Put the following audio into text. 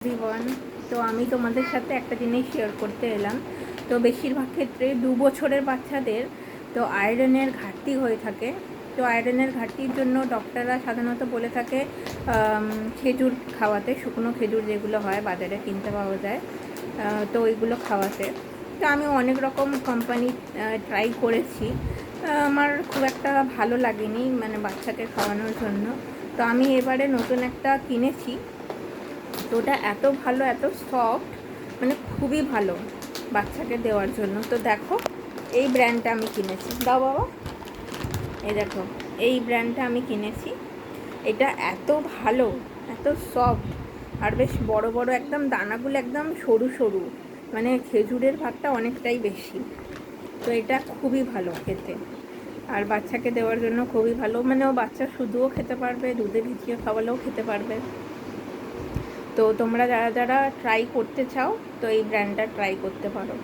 Everyone, তো আমি তোমাদের সাথে একটা জিনিস শেয়ার করতে এলাম। তো বেশিরভাগ ক্ষেত্রে 2 বছরের বাচ্চাদের তো আয়রনের ঘাটতি হয়ে থাকে। তো আয়রনের ঘাটতির জন্য ডক্টররা সাধারণত বলে থাকে খেজুর খাওয়াতে, শুকনো খেজুর যেগুলো হয় বাজারে কিনতে পাওয়া যায়, তো ওইগুলো খাওয়াতে। তো আমি অনেক রকম কোম্পানি ট্রাই করেছি, আমার খুব একটা ভালো লাগেনি মানে বাচ্চাকে খাওয়ানোর জন্য। তো আমি এবারে নতুন একটা কিনেছি, তো ওটা এত ভালো, এত সফট, মানে খুবই ভালো বাচ্চাকে দেওয়ার জন্য। তো দেখো, এই ব্র্যান্ডটা আমি কিনেছি। দাও বাবা, এই দেখো, এই ব্র্যান্ডটা আমি কিনেছি। এটা এত ভালো, এত সফট, আর বেশ বড় বড় একদম দানাগুলো একদম সরু সরু, মানে খেজুরের ভাগটা অনেকটাই বেশি। তো এটা খুবই ভালো খেতে, আর বাচ্চাকে দেওয়ার জন্য খুবই ভালো। মানে ও বাচ্চা শুধুও খেতে পারবে, দুধে ভিজিয়ে খাওয়ালেও খেতে পারবে। তো তোমরা যারা যারা ট্রাই করতে চাও, তো এই ব্র্যান্ডটা ট্রাই করতে পারো।